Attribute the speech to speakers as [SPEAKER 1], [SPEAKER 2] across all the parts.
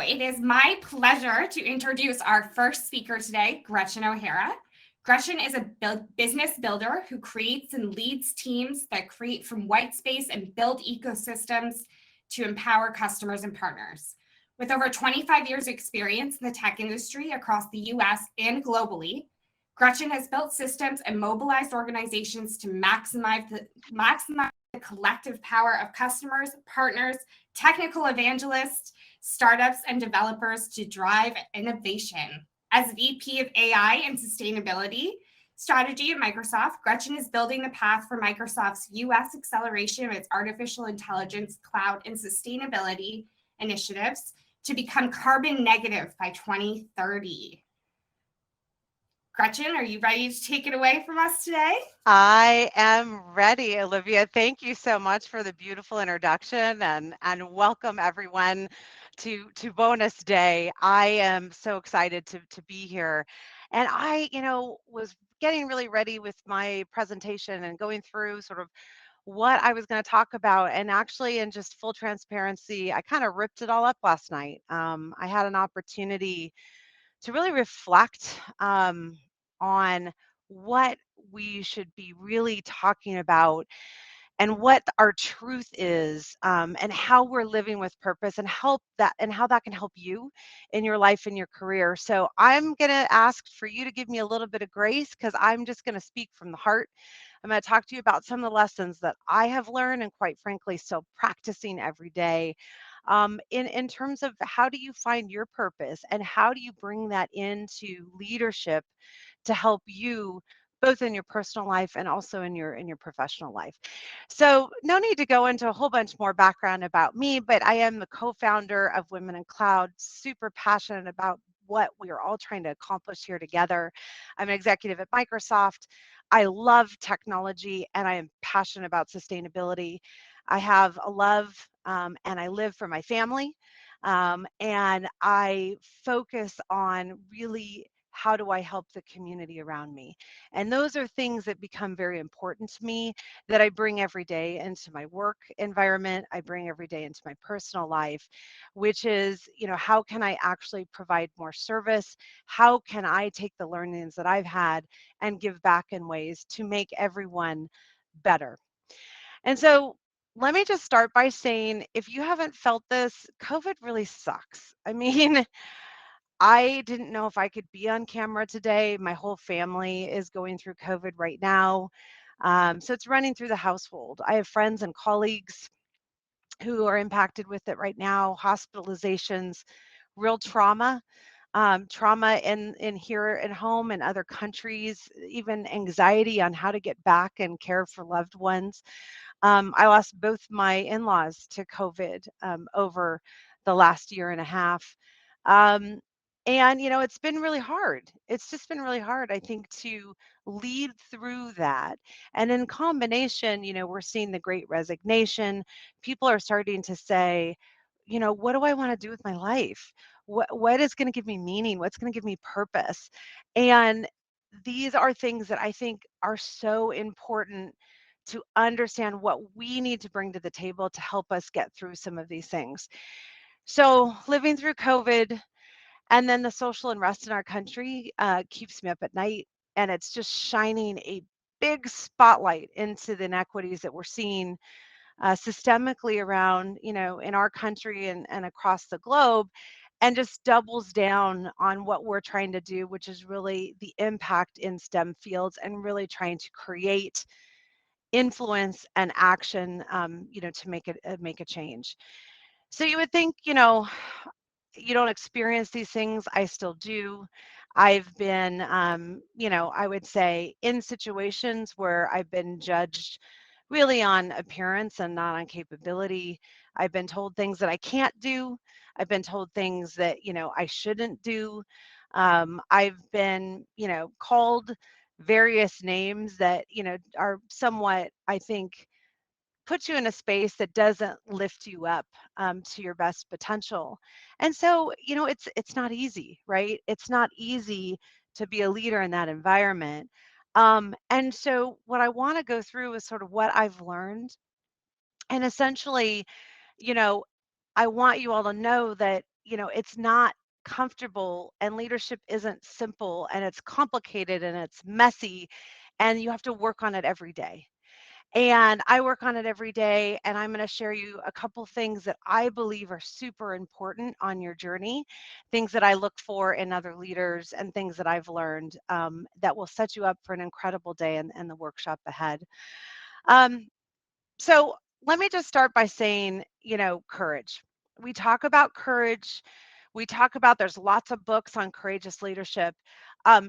[SPEAKER 1] it is my pleasure to introduce our first speaker today, Gretchen O'Hara. Gretchen is a business builder who creates and leads teams that create from white space and build ecosystems to empower customers and partners. With over 25 years of experience in the tech industry across the US and globally, Gretchen has built systems and mobilized organizations to maximize the collective power of customers, partners, technical evangelists, startups, and developers to drive innovation. As VP of AI and Sustainability Strategy at Microsoft, Gretchen is building the path for Microsoft's US acceleration of its artificial intelligence, cloud, and sustainability initiatives to become carbon negative by 2030. Gretchen, are you ready to take it away from us today?
[SPEAKER 2] I am ready, Olivia. Thank you so much for the beautiful introduction and welcome everyone to Bonus Day. I am so excited to be here. And I, was getting really ready with my presentation and going through sort of what I was going to talk about. And actually, in just full transparency, I kind of ripped it all up last night. I had an opportunity to really reflect on what we should be really talking about and what our truth is, and how we're living with purpose and how that can help you in your life and your career. So I'm going to ask for you to give me a little bit of grace because I'm just going to speak from the heart. I'm going to talk to you about some of the lessons that I have learned and quite frankly still practicing every day, in terms of how do you find your purpose and how do you bring that into leadership to help you both in your personal life and also in your professional life. So no need to go into a whole bunch more background about me, but I am the co-founder of Women in Cloud, super passionate about what we are all trying to accomplish here together. I'm an executive at Microsoft. I love technology and I am passionate about sustainability. I have a love, and I live for my family. And I focus on really how do I help the community around me? And those are things that become very important to me that I bring every day into my work environment. I bring every day into my personal life, which is, how can I actually provide more service? How can I take the learnings that I've had and give back in ways to make everyone better? And so let me just start by saying, if you haven't felt this, COVID really sucks. I mean, I didn't know if I could be on camera today. My whole family is going through COVID right now. So it's running through the household. I have friends and colleagues who are impacted with it right now, hospitalizations, real trauma in here at home and other countries, even anxiety on how to get back and care for loved ones. I lost both my in-laws to COVID over the last year and a half. Um, and, it's been really hard. It's just been really hard, I think, to lead through that. And in combination, we're seeing the great resignation. People are starting to say, what do I want to do with my life? What is going to give me meaning? What's going to give me purpose? And these are things that I think are so important to understand what we need to bring to the table to help us get through some of these things. So living through COVID and then the social unrest in our country keeps me up at night, and it's just shining a big spotlight into the inequities that we're seeing systemically around, in our country and across the globe, and just doubles down on what we're trying to do, which is really the impact in STEM fields and really trying to create influence and action, to make a change. So you would think, you don't experience these things. I still do. I've been, I would say in situations where I've been judged really on appearance and not on capability. I've been told things that I can't do. I've been told things that, I shouldn't do. I've been, called various names that, are somewhat, I think, put you in a space that doesn't lift you up to your best potential. And so, it's not easy, right? It's not easy to be a leader in that environment. And so what I want to go through is sort of what I've learned. And essentially, you know, I want you all to know that it's not comfortable, and leadership isn't simple, and it's complicated and it's messy, and you have to work on it every day. And I work on it every day, and I'm going to share you a couple things that I believe are super important on your journey, things that I look for in other leaders, and things that I've learned that will set you up for an incredible day and the workshop ahead. Um, so let me just start by saying, courage. We talk about courage. We talk about there's lots of books on courageous leadership.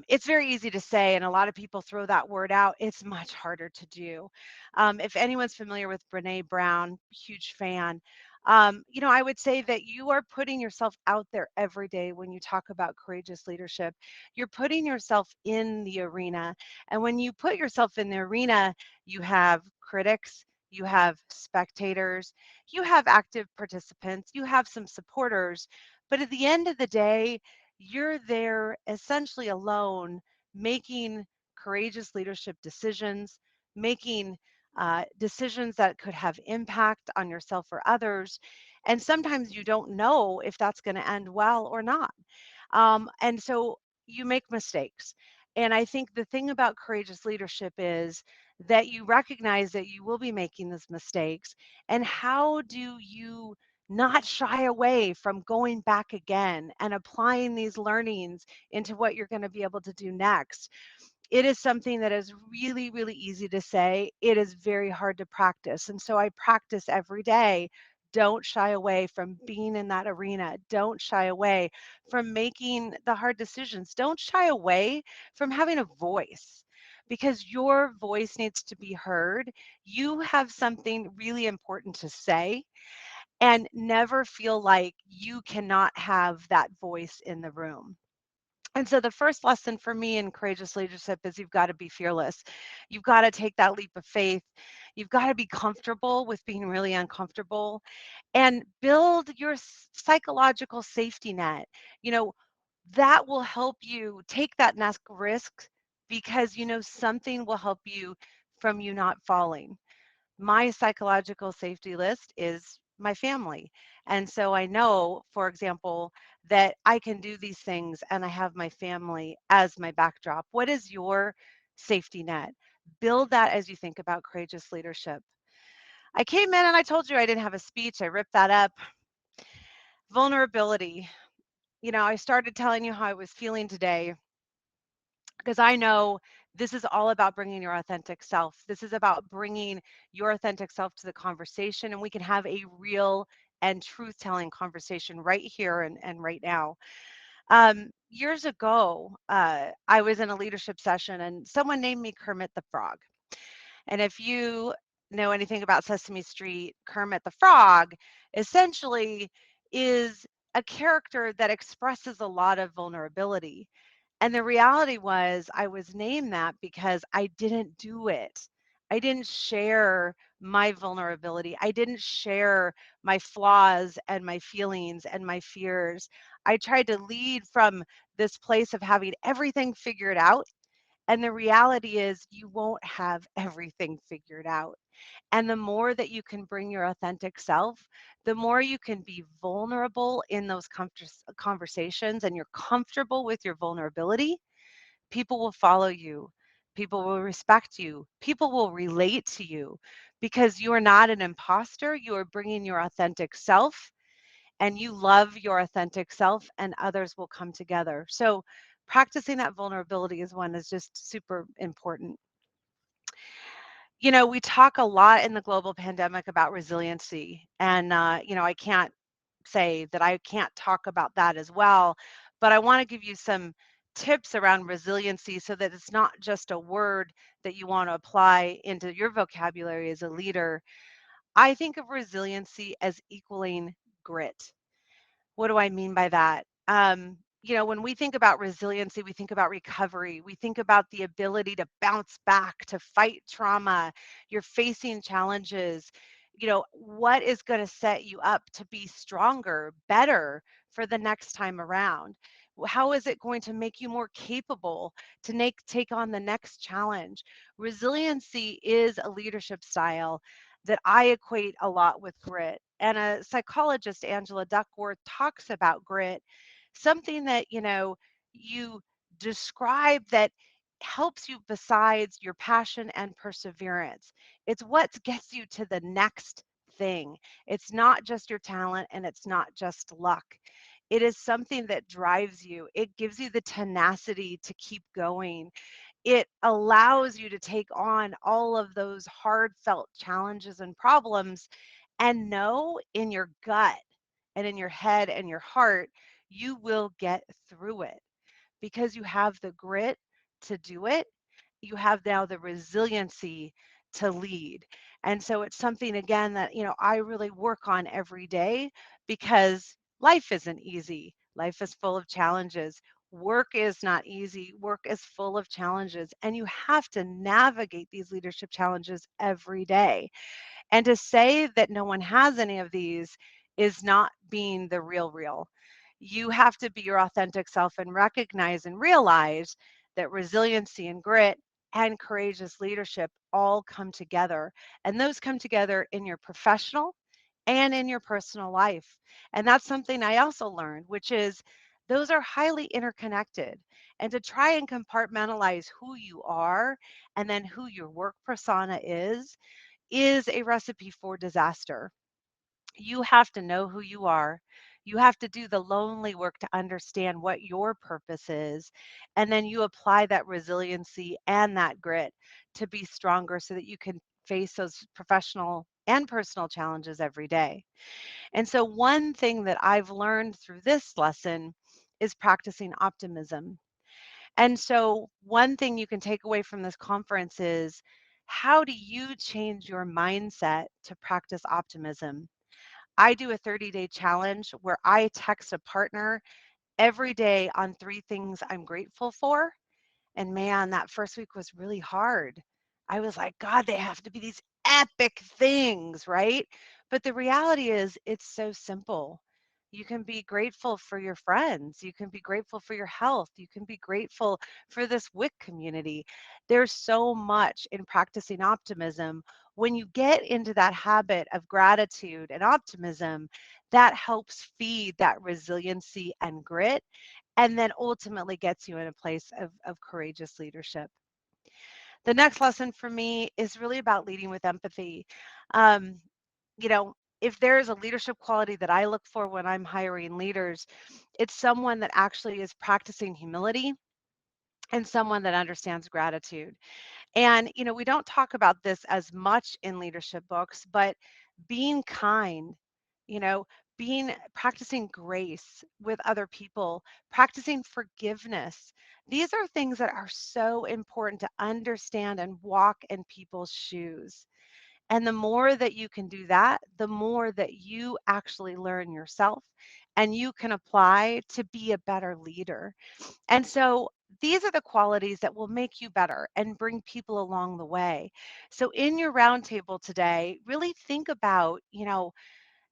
[SPEAKER 2] It's very easy to say, and a lot of people throw that word out. It's much harder to do. If anyone's familiar with Brene Brown, huge fan. I would say that you are putting yourself out there every day when you talk about courageous leadership. You're putting yourself in the arena. And when you put yourself in the arena, you have critics, you have spectators, you have active participants, you have some supporters, but at the end of the day, you're there essentially alone, making courageous leadership decisions, making decisions that could have impact on yourself or others. And sometimes you don't know if that's going to end well or not. And so you make mistakes. And I think the thing about courageous leadership is that you recognize that you will be making these mistakes. And how do you not shy away from going back again and applying these learnings into what you're going to be able to do next? It is something that is really, really easy to say. It is very hard to practice. And so I practice every day. Don't shy away from being in that arena. Don't shy away from making the hard decisions. Don't shy away from having a voice, because your voice needs to be heard. You have something really important to say, and never feel like you cannot have that voice in the room. And so the first lesson for me in courageous leadership is you've got to be fearless. You've got to take that leap of faith. You've got to be comfortable with being really uncomfortable and build your psychological safety net. You know, that will help you take that next risk, because something will help you from you not falling. My psychological safety list is my family. And so I know, for example, that I can do these things and I have my family as my backdrop. What is your safety net? Build that as you think about courageous leadership. I came in and I told you I didn't have a speech. I ripped that up. Vulnerability. I started telling you how I was feeling today, because I know this is all about bringing your authentic self. This is about bringing your authentic self to the conversation, and we can have a real and truth telling conversation right here and right now. Years ago, I was in a leadership session and someone named me Kermit the Frog. And if you know anything about Sesame Street, Kermit the Frog essentially is a character that expresses a lot of vulnerability. And the reality was, I was named that because I didn't do it. I didn't share my vulnerability. I didn't share my flaws and my feelings and my fears. I tried to lead from this place of having everything figured out. And the reality is, you won't have everything figured out. And the more that you can bring your authentic self, the more you can be vulnerable in those conversations, and you're comfortable with your vulnerability, people will follow you. People will respect you. People will relate to you, because you are not an imposter. You are bringing your authentic self, and you love your authentic self, and others will come together. So practicing that vulnerability is one is just super important. We talk a lot in the global pandemic about resiliency, and I can't say that I can't talk about that as well, but I want to give you some tips around resiliency so that it's not just a word that you want to apply into your vocabulary as a leader. I think of resiliency as equaling grit. What do I mean by that? When we think about resiliency, we think about recovery. We think about the ability to bounce back, to fight trauma. You're facing challenges. What is going to set you up to be stronger, better for the next time around? How is it going to make you more capable to take on the next challenge? Resiliency is a leadership style that I equate a lot with grit. and a psychologist, Angela Duckworth, talks about grit, something that, you describe that helps you besides your passion and perseverance. It's what gets you to the next thing. It's not just your talent and it's not just luck. It is something that drives you. It gives you the tenacity to keep going. It allows you to take on all of those heartfelt challenges and problems and know in your gut and in your head and your heart, you will get through it because you have the grit to do it. You have now the resiliency to lead. And so it's something, again, that, I really work on every day because life isn't easy. Life is full of challenges. Work is not easy. Work is full of challenges. And you have to navigate these leadership challenges every day. And to say that no one has any of these is not being the real. You have to be your authentic self and recognize and realize that resiliency and grit and courageous leadership all come together. And those come together in your professional and in your personal life. And that's something I also learned, which is those are highly interconnected. And to try and compartmentalize who you are and then who your work persona is a recipe for disaster. You have to know who you are. You have to do the lonely work to understand what your purpose is. And then you apply that resiliency and that grit to be stronger so that you can face those professional and personal challenges every day. And so, one thing that I've learned through this lesson is practicing optimism. And so, one thing you can take away from this conference is how do you change your mindset to practice optimism? I do a 30-day challenge where I text a partner every day on 3 things I'm grateful for. And man, that first week was really hard. I was like, God, they have to be these epic things, right? But the reality is, it's so simple. You can be grateful for your friends. You can be grateful for your health. You can be grateful for this WIC community. There's so much in practicing optimism. When you get into that habit of gratitude and optimism, that helps feed that resiliency and grit and then ultimately gets you in a place of courageous leadership. The next lesson for me is really about leading with empathy. Um, if there is a leadership quality that I look for when I'm hiring leaders, it's someone that actually is practicing humility and someone that understands gratitude. And, we don't talk about this as much in leadership books, but being kind, you know, being practicing grace with other people, practicing forgiveness. These are things that are so important to understand and walk in people's shoes. And the more that you can do that, the more that you actually learn yourself and you can apply to be a better leader. And so these are the qualities that will make you better and bring people along the way. So in your roundtable today, really think about,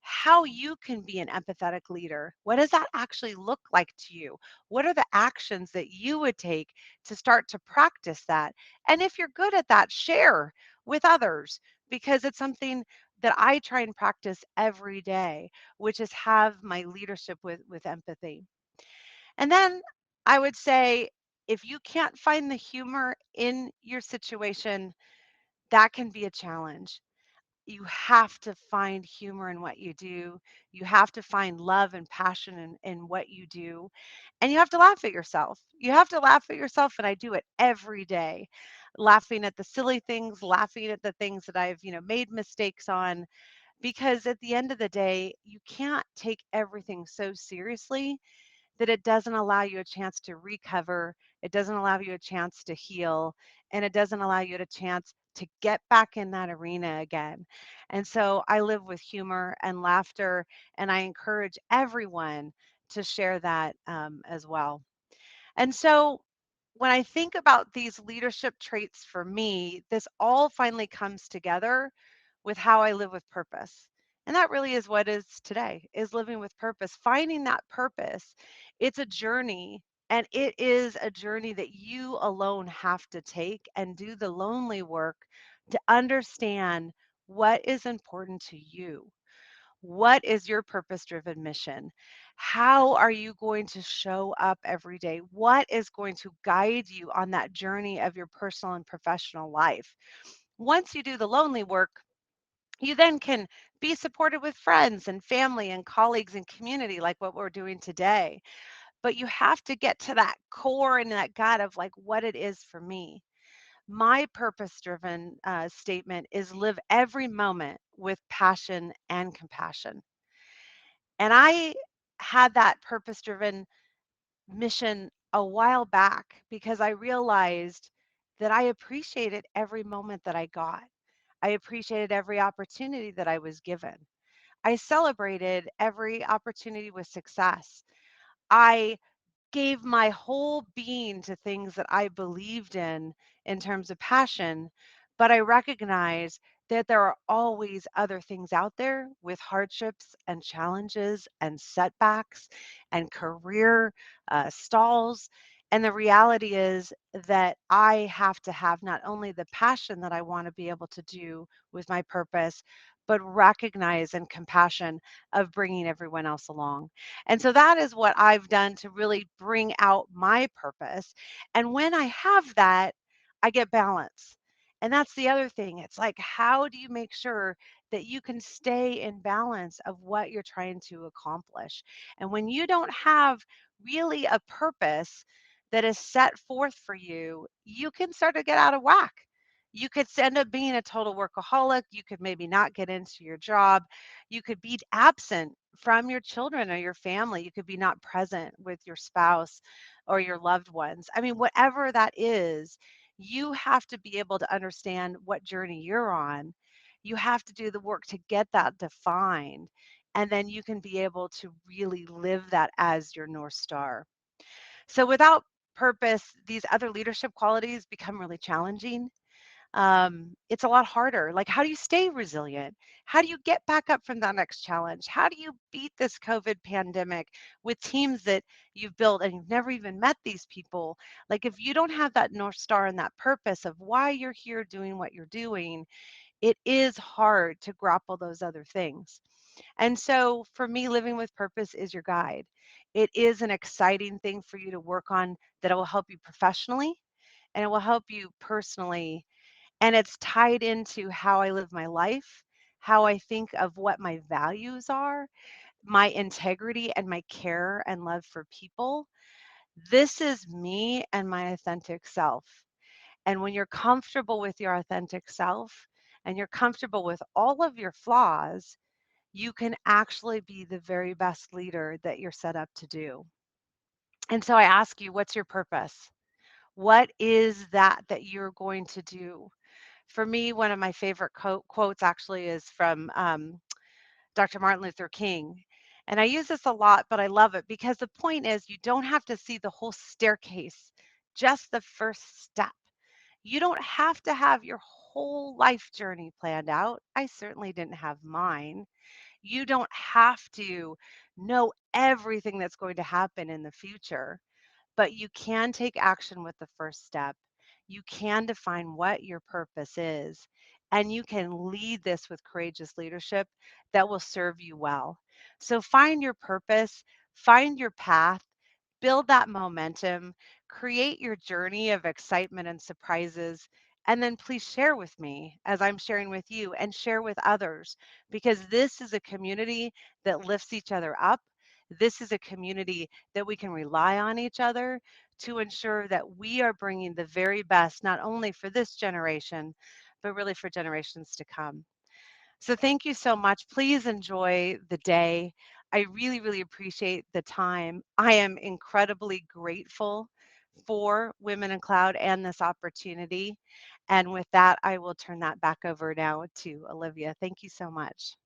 [SPEAKER 2] how you can be an empathetic leader. What does that actually look like to you? What are the actions that you would take to start to practice that? And if you're good at that, share with others because it's something that I try and practice every day, which is have my leadership with empathy. And then I would say if you can't find the humor in your situation, that can be a challenge. You have to find humor in what you do. You have to find love and passion in what you do. And you have to laugh at yourself. You have to laugh at yourself. And I do it every day, laughing at the silly things, laughing at the things that I've, made mistakes on. Because at the end of the day, you can't take everything so seriously that it doesn't allow you a chance to recover, it doesn't allow you a chance to heal, and it doesn't allow you a chance to get back in that arena again. And so I live with humor and laughter, and I encourage everyone to share that as well. And so when I think about these leadership traits for me, this all finally comes together with how I live with purpose. And that really is what is today, is living with purpose, finding that purpose. It's a journey, and it is a journey that you alone have to take and do the lonely work to understand what is important to you. What is your purpose driven mission? How are you going to show up every day? What is going to guide you on that journey of your personal and professional life? Once you do the lonely work, you then can be supported with friends and family and colleagues and community like what we're doing today. But you have to get to that core and that gut of like what it is for me. My purpose driven statement is live every moment with passion and compassion. And I had that purpose driven mission a while back because I realized that I appreciated every moment that I got. I appreciated every opportunity that I was given. I celebrated every opportunity with success. I gave my whole being to things that I believed in terms of passion, but I recognize that there are always other things out there with hardships and challenges and setbacks and career stalls. And the reality is that I have to have not only the passion that I want to be able to do with my purpose, but recognize and compassion of bringing everyone else along. And so that is what I've done to really bring out my purpose. And when I have that, I get balance. And that's the other thing. It's like, how do you make sure that you can stay in balance of what you're trying to accomplish? And when you don't have really a purpose that is set forth for you, you can start to get out of whack. You could end up being a total workaholic. You could maybe not get into your job. You could be absent from your children or your family. You could be not present with your spouse or your loved ones. I mean, whatever that is, you have to be able to understand what journey you're on. You have to do the work to get that defined. And then you can be able to really live that as your North Star. So without purpose, these other leadership qualities become really challenging. It's a lot harder. Like, how do you stay resilient? How do you get back up from that next challenge? How do you beat this COVID pandemic with teams that you've built and you've never even met these people? Like, if you don't have that North Star and that purpose of why you're here doing what you're doing, it is hard to grapple those other things. And so, for me, living with purpose is your guide. It is an exciting thing for you to work on that will help you professionally and it will help you personally, and it's tied into how I live my life, how I think of what my values are, my integrity and my care and love for people. This is me and my authentic self. And when you're comfortable with your authentic self and you're comfortable with all of your flaws, you can actually be the very best leader that you're set up to do. And so I ask you, what's your purpose? What is that you're going to do? For me, one of my favorite quotes actually is from Dr. Martin Luther King. And I use this a lot, but I love it because the point is you don't have to see the whole staircase, just the first step. You don't have to have your whole life journey planned out. I certainly didn't have mine. You don't have to know everything that's going to happen in the future, but you can take action with the first step. You can define what your purpose is, and you can lead this with courageous leadership that will serve you well. So find your purpose, find your path, build that momentum, create your journey of excitement and surprises. And then please share with me as I'm sharing with you and share with others because this is a community that lifts each other up. This is a community that we can rely on each other to ensure that we are bringing the very best, not only for this generation, but really for generations to come. So thank you so much. Please enjoy the day. I really, really appreciate the time. I am incredibly grateful for Women in Cloud and this opportunity. And with that, I will turn that back over now to Olivia. Thank you so much.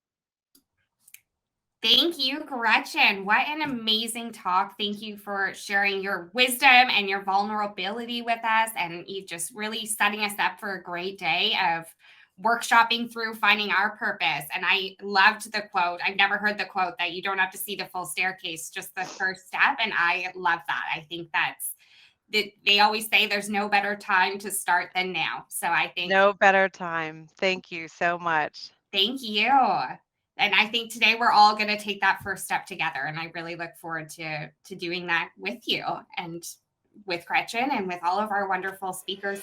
[SPEAKER 1] Thank you, Gretchen. What an amazing talk. Thank you for sharing your wisdom and your vulnerability with us, and you just really setting us up for a great day of workshopping through finding our purpose. And I loved the quote. I've never heard the quote that you don't have to see the full staircase, just the first step. And I love that. I think that's that they always say there's no better time to start than now. So I think
[SPEAKER 2] No better time. Thank you so much.
[SPEAKER 1] thank you. And I think today we're all going to take that first step together. And I really look forward to doing that with you and with Gretchen and with all of our wonderful speakers.